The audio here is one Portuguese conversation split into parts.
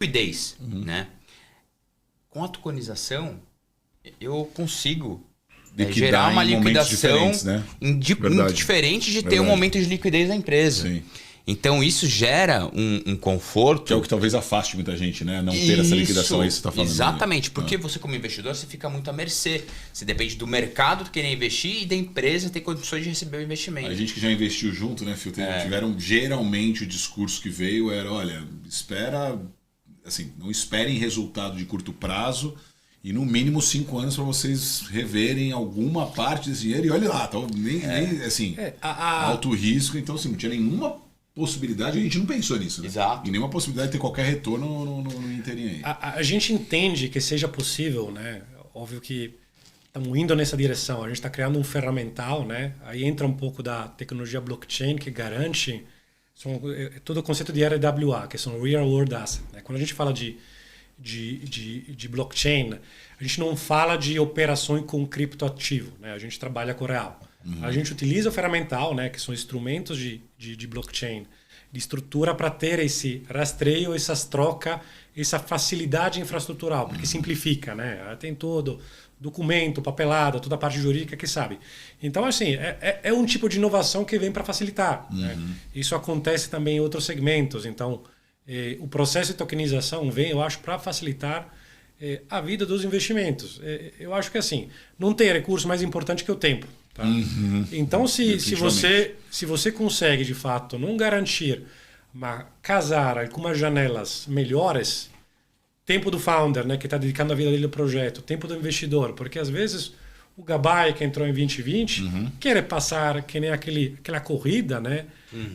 liquidez, né? Com a tokenização, eu consigo gerar uma liquidação né? diferente de ter um momento de liquidez da empresa. Sim. Então isso gera um conforto. Que é o que talvez afaste muita gente, né? Não ter essa liquidação, é isso que você está falando. Exatamente, porque você como investidor você fica muito à mercê. Você depende do mercado que querer investir e da empresa ter condições de receber o investimento. A gente que já investiu junto, né, Phil? Tiveram geralmente o discurso que veio era, olha, não esperem resultado de curto prazo e no mínimo 5 anos para vocês reverem alguma parte desse dinheiro e olha lá, alto risco, então assim, não tinha nenhuma possibilidade, a gente não pensou nisso, né? Exato. E nenhuma possibilidade de ter qualquer retorno no interim aí. A gente entende que seja possível, né? Óbvio que estamos indo nessa direção, a gente está criando um ferramental, né? Aí entra um pouco da tecnologia blockchain que garante todo o conceito de RWA, que são Real World Assets, né? Quando a gente fala de blockchain, a gente não fala de operações com criptoativo, né? A gente trabalha com real. A gente utiliza o ferramental, né, que são instrumentos de blockchain, de estrutura para ter esse rastreio, essas trocas, essa facilidade infraestrutural, porque simplifica, né? Tem todo documento, papelada, toda a parte jurídica que sabe. Então, assim, é um tipo de inovação que vem para facilitar. Né? Isso acontece também em outros segmentos. Então, o processo de tokenização vem, eu acho, para facilitar a vida dos investimentos. Eu acho que, assim, não tem recurso mais importante que o tempo. Tá? Então, se você consegue, de fato, não garantir casar com umas janelas melhores, tempo do founder, né, que está dedicando a vida dele ao projeto, tempo do investidor, porque às vezes o Gabay, que entrou em 2020, quer passar que nem aquela corrida, né,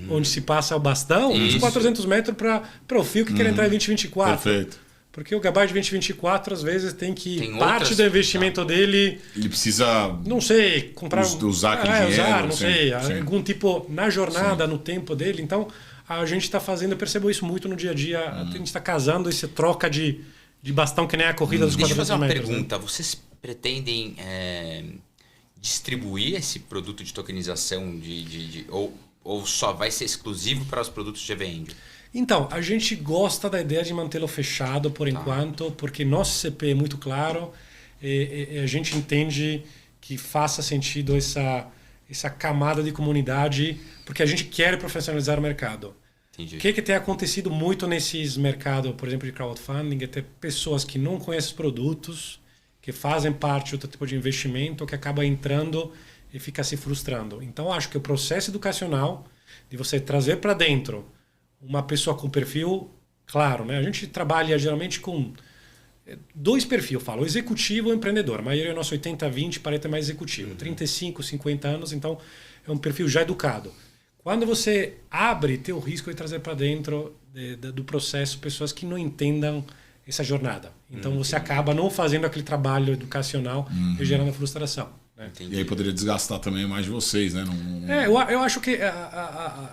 onde se passa o bastão, uns 400 metros para o fio que quer entrar em 2024. Perfeito. Porque o Gabay de 2024, às vezes, tem parte do investimento dele... Ele precisa... Não sei, comprar... Usar aquele dinheiro. Não sei, algum tipo na jornada, no tempo dele. Então, a gente está fazendo, eu percebo isso muito no dia a dia, a gente está casando essa troca de bastão que nem a corrida dos 400 metros. Deixa eu fazer uma pergunta. Né? Vocês pretendem distribuir esse produto de tokenização ou só vai ser exclusivo para os produtos de EVM? Então, a gente gosta da ideia de mantê-lo fechado por enquanto, porque nosso CP é muito claro e a gente entende que faça sentido essa camada de comunidade, porque a gente quer profissionalizar o mercado. Entendi. O que tem acontecido muito nesses mercados, por exemplo, de crowdfunding, é ter pessoas que não conhecem os produtos, que fazem parte de outro tipo de investimento, que acaba entrando e fica se frustrando. Então, acho que o processo educacional de você trazer para dentro uma pessoa com perfil claro, né? A gente trabalha geralmente com 2 perfis, eu falo, o executivo e o empreendedor. A maioria é nosso 80-20, Pareto é mais executivo. 35, 50 anos, então é um perfil já educado. Quando você abre, tem o risco de trazer para dentro do processo pessoas que não entendam essa jornada. Então você acaba não fazendo aquele trabalho educacional e gerando frustração. Né? E aí poderia desgastar também mais de vocês, né? Eu acho que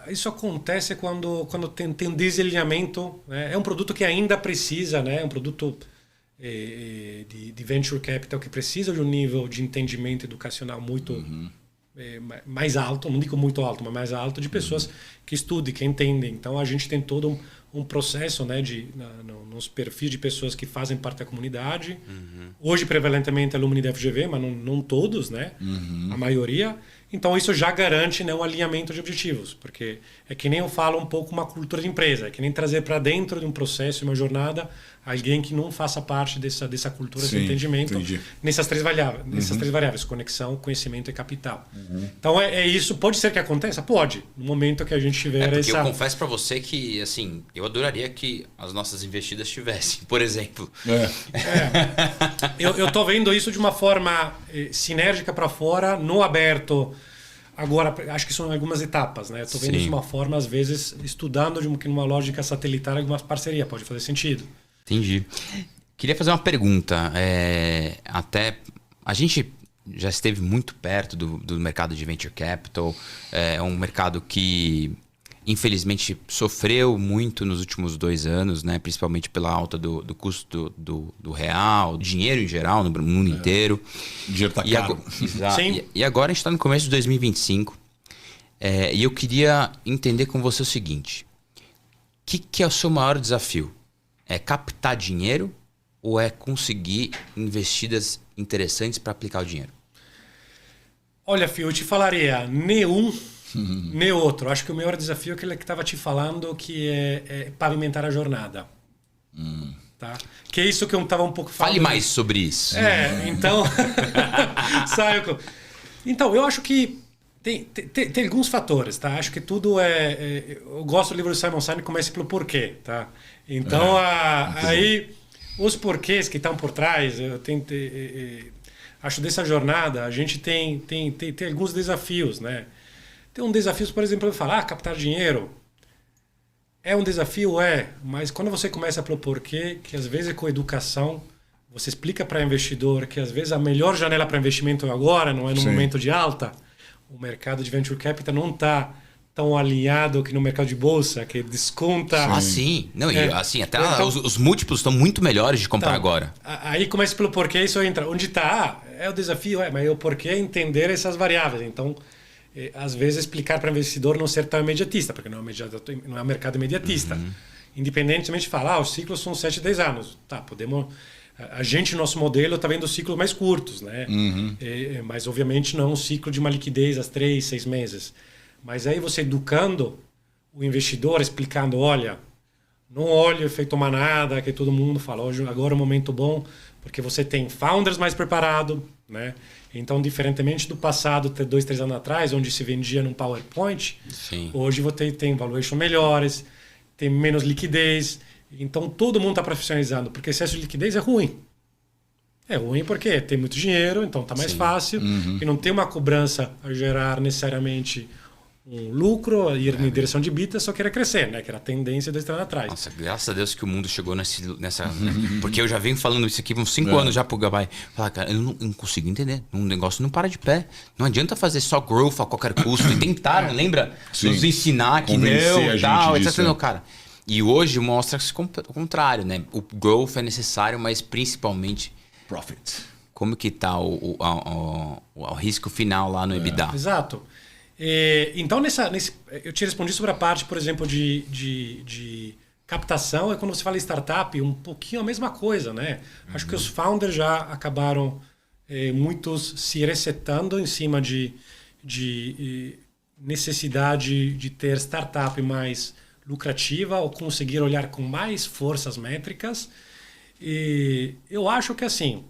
isso acontece quando tem um desalinhamento. Né? É um produto que ainda precisa, né? É um produto de venture capital que precisa de um nível de entendimento educacional muito mais alto, não digo muito alto, mas mais alto, de pessoas que estudem, que entendem. Então a gente tem todo um processo, né, nos perfis de pessoas que fazem parte da comunidade. Hoje, prevalentemente, alumni da FGV, mas não todos, né? A maioria. Então, isso já garante, né, um alinhamento de objetivos, porque é que nem eu falo um pouco uma cultura de empresa, é que nem trazer para dentro de um processo, uma jornada, alguém que não faça parte dessa cultura de entendimento nessas 3 variáveis, conexão, conhecimento e capital. Então, é isso. Pode ser que aconteça? Pode, no momento que a gente tiver essa... Eu confesso para você que, assim, eu adoraria que as nossas investidas tivessem, por exemplo. Eu tô vendo isso de uma forma sinérgica para fora, no aberto. Agora, acho que são algumas etapas, né? Estou vendo isso de uma forma, às vezes, estudando numa lógica satelitar algumas parcerias. Pode fazer sentido. Entendi. Queria fazer uma pergunta. Até a gente já esteve muito perto do mercado de venture capital. É um mercado que, infelizmente, sofreu muito nos últimos 2 anos, né? Principalmente pela alta do custo do real, do dinheiro em geral, no mundo inteiro. O dinheiro está caro. E agora a gente está no começo de 2025. E eu queria entender com você o seguinte. O que é o seu maior desafio? É captar dinheiro ou é conseguir investidas interessantes para aplicar o dinheiro? Olha, Fio, eu te falaria nenhum, nem outro. Acho que o maior desafio é aquele que estava te falando, que é pavimentar a jornada. Tá? Que é isso que eu estava um pouco falando. Fale mais sobre isso. Então... Então, eu acho que tem alguns fatores, tá? Acho que tudo eu gosto do livro do Simon Sinek, começa pelo porquê, tá? Então, aí, os porquês que estão por trás, acho dessa jornada, a gente tem alguns desafios, né? Tem um desafio, por exemplo, eu falar, captar dinheiro. É um desafio, mas quando você começa pelo porquê, que às vezes com educação, você explica para o investidor que às vezes a melhor janela para investimento é agora, não é no momento de alta. O mercado de venture capital não está tão alinhado que no mercado de bolsa, que desconta... Sim. Não, assim, até então, os múltiplos estão muito melhores de comprar agora. Aí começa pelo porquê, isso entra. Onde está? É o desafio, mas o porquê é entender essas variáveis. Então, às vezes, explicar para o investidor não ser tão imediatista, porque não é um mercado imediatista. Independentemente de falar, os ciclos são 7, 10 anos. Tá, podemos... A gente, nosso modelo, está vendo ciclos mais curtos, né? Mas, obviamente, não é um ciclo de uma liquidez às 3, 6 meses. Mas aí você educando o investidor, explicando, olha, não olhe o efeito manada, que todo mundo fala, hoje, agora é um momento bom, porque você tem founders mais preparados, né? Então, diferentemente do passado, 2, 3 anos atrás, onde se vendia num PowerPoint, hoje você tem valuation melhores, tem menos liquidez. Então, todo mundo está profissionalizando, porque excesso de liquidez é ruim. É ruim porque tem muito dinheiro, então está mais fácil, e não tem uma cobrança a gerar necessariamente um lucro, ir em direção de EBITDA, só querer crescer, né? Que era a tendência 2 anos atrás. Nossa, graças a Deus que o mundo chegou nessa... Né? Porque eu já venho falando isso aqui uns 5 anos já pro Gabay. Falar, cara, eu não consigo entender. Um negócio não para de pé. Não adianta fazer só growth a qualquer custo. E tentaram, lembra? Nos ensinar que não, tal, etc. Não, cara. E hoje mostra o contrário, né? O growth é necessário, mas principalmente... Profit. Como que tá o risco final lá no EBITDA? Exato. Então, eu te respondi sobre a parte, por exemplo, de captação. É quando você fala em startup, um pouquinho a mesma coisa, né? Acho que os founders já acabaram, muitos se resetando em cima de necessidade de ter startup mais lucrativa ou conseguir olhar com mais forças métricas. E eu acho que, assim,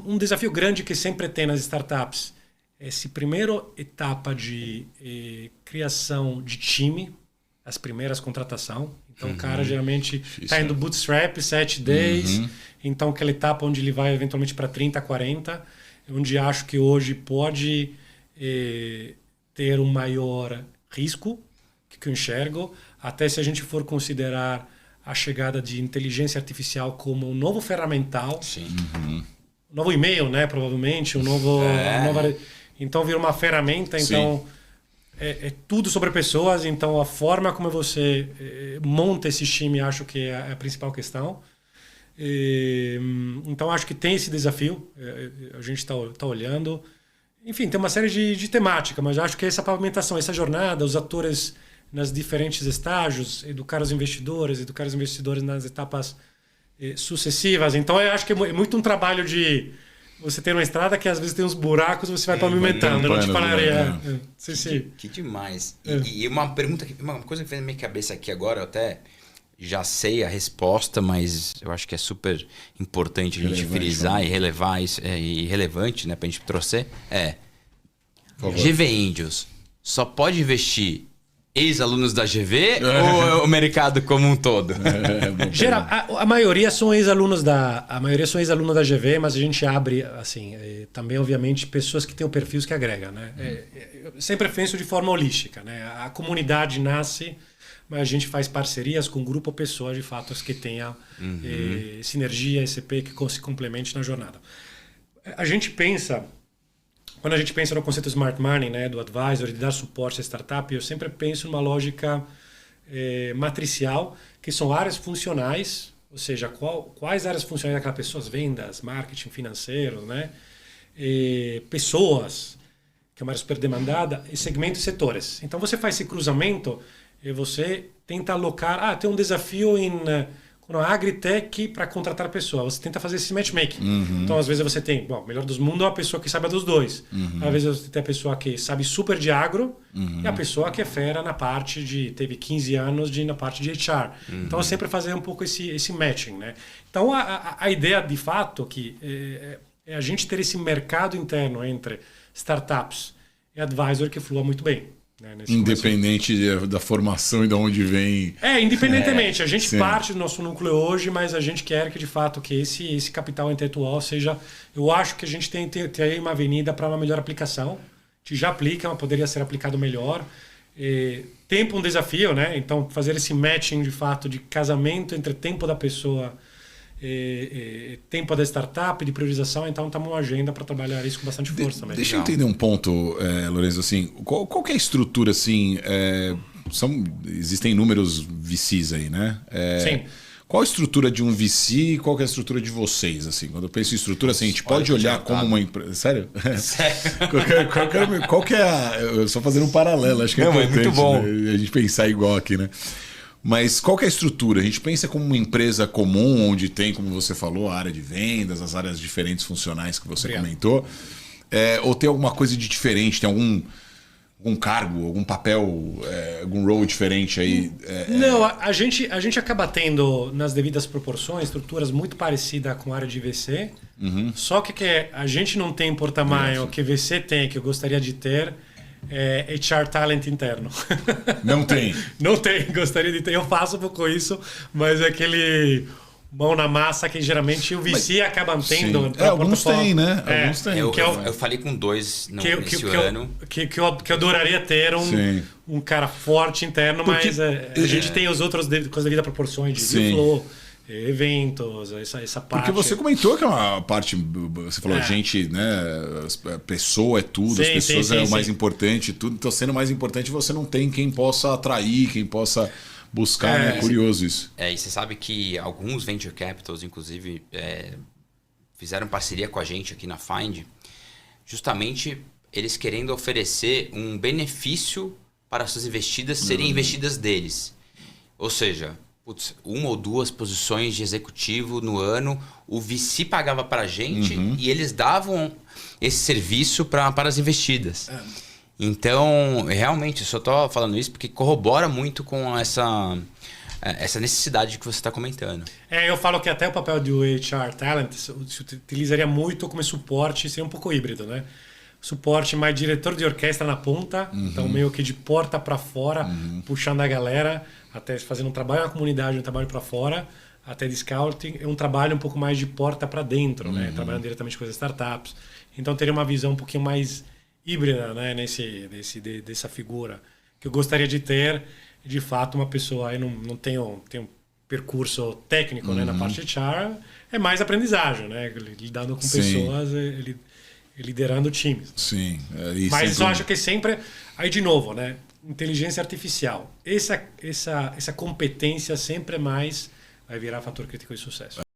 um desafio grande que sempre tem nas startups essa primeira etapa de criação de time, as primeiras contratação. Então, o cara geralmente está indo bootstrap, 7 days. Então, aquela etapa onde ele vai eventualmente para 30, 40, onde acho que hoje pode ter um maior risco que eu enxergo, até se a gente for considerar a chegada de inteligência artificial como um novo ferramental. Um novo e-mail, né? Provavelmente, um novo... Então, vira uma ferramenta, então é tudo sobre pessoas, então a forma como você monta esse time, acho que é a principal questão. Então, acho que tem esse desafio, a gente está olhando. Enfim, tem uma série de temática, mas acho que essa pavimentação, essa jornada, os atores nas diferentes estágios, educar os investidores nas etapas sucessivas. Então, eu acho que é muito um trabalho de... Você tem uma estrada que às vezes tem uns buracos, você vai pavimentando. Eu não te falaria. Que demais. E uma pergunta, uma coisa que vem na minha cabeça aqui agora, eu até já sei a resposta, mas eu acho que é super importante a gente frisar e relevar isso, e relevante, né, pra gente trouxer. GV Angels só pode investir ex-alunos da GV ou é o mercado como um todo? A maioria são ex-alunos da GV, mas a gente abre assim, também obviamente pessoas que têm o perfil que agrega, né? Eu sempre penso de forma holística, né? A comunidade nasce, mas a gente faz parcerias com grupo ou pessoas de fato que tenha sinergia, ECP que se complemente na jornada. Quando a gente pensa no conceito Smart Money, né, do advisor, de dar suporte à startup, eu sempre penso numa lógica matricial, que são áreas funcionais, ou seja, quais áreas funcionais daquela pessoa, vendas, marketing financeiro, né, pessoas, que é uma área super demandada, e segmentos e setores. Então você faz esse cruzamento e você tenta alocar, tem um desafio Quando a agritech para contratar pessoa, você tenta fazer esse matchmaking. Então, às vezes você tem, bom, o melhor dos mundos é a pessoa que sabe dos dois. Às vezes você tem a pessoa que sabe super de agro e a pessoa que é fera na parte de, teve 15 anos na parte de HR. Então, sempre fazer um pouco esse matching, né? Então, a ideia de fato que é a gente ter esse mercado interno entre startups e advisor que flua muito bem. Né, independente da formação e de onde vem. Independentemente. A gente sim. parte do nosso núcleo hoje, mas a gente quer que, de fato, que esse capital intelectual seja... Eu acho que a gente tem uma avenida para uma melhor aplicação. A gente já aplica, mas poderia ser aplicado melhor. Tempo um desafio, né? Então, fazer esse matching, de fato, de casamento entre tempo da pessoa tempo da startup, de priorização, então estamos numa agenda para trabalhar isso com bastante força também. Deixa eu entender um ponto, Lorenzo, assim, qual que é a estrutura, assim, existem inúmeros VCs aí, né? Sim. Qual a estrutura de um VC e qual que é a estrutura de vocês, assim? Quando eu penso em estrutura, assim, a gente pode olhar como uma empresa... Sério? Qual que é eu só fazendo um paralelo, acho que é importante, muito bom. Né? A gente pensar igual aqui, né? Mas qual que é a estrutura? A gente pensa como uma empresa comum, onde tem, como você falou, a área de vendas, as áreas diferentes funcionais que você comentou, ou tem alguma coisa de diferente? Tem algum cargo, algum papel, algum role diferente aí? Não, a gente acaba tendo, nas devidas proporções, estruturas muito parecidas com a área de VC, só que a gente não tem porta-maio que VC tem, que eu gostaria de ter, HR talent interno. Não tem? Não tem, gostaria de ter. Eu faço um pouco isso, mas é aquele mão na massa que geralmente o VC acaba tendo. Alguns têm, né? Alguns têm. Eu falei com dois nesse ano. Que eu adoraria ter um cara forte interno, mas a gente tem os outros coisas da vida, proporções de flow, eventos, essa parte. Porque você comentou que é uma parte, você falou, gente, né? Pessoa é tudo, as pessoas é o mais importante, tudo. Então, sendo mais importante, você não tem quem possa atrair, quem possa buscar, né? É curioso isso. E você sabe que alguns venture capitals, inclusive, fizeram parceria com a gente aqui na Find, justamente eles querendo oferecer um benefício para as suas investidas serem investidas deles. Ou seja, uma ou duas posições de executivo no ano, o VC pagava para a gente e eles davam esse serviço para as investidas. Então, realmente, eu só estou falando isso porque corrobora muito com essa necessidade que você está comentando. Eu falo que até o papel do HR Talent se utilizaria muito como suporte, seria um pouco híbrido, né? Suporte mais diretor de orquestra na ponta, então meio que de porta para fora, puxando a galera, até fazendo um trabalho na comunidade, um trabalho para fora, até de scouting, é um trabalho um pouco mais de porta para dentro, né? Trabalhando diretamente com as startups. Então teria uma visão um pouquinho mais híbrida, né? Dessa figura que eu gostaria de ter. De fato, uma pessoa aí não tem um percurso técnico, né? Na parte de HR, é mais aprendizagem, né? Lidando com pessoas, liderando times. Sim. Mas eu acho que sempre... Aí, de novo, né? Inteligência artificial. Essa competência sempre mais vai virar fator crítico de sucesso.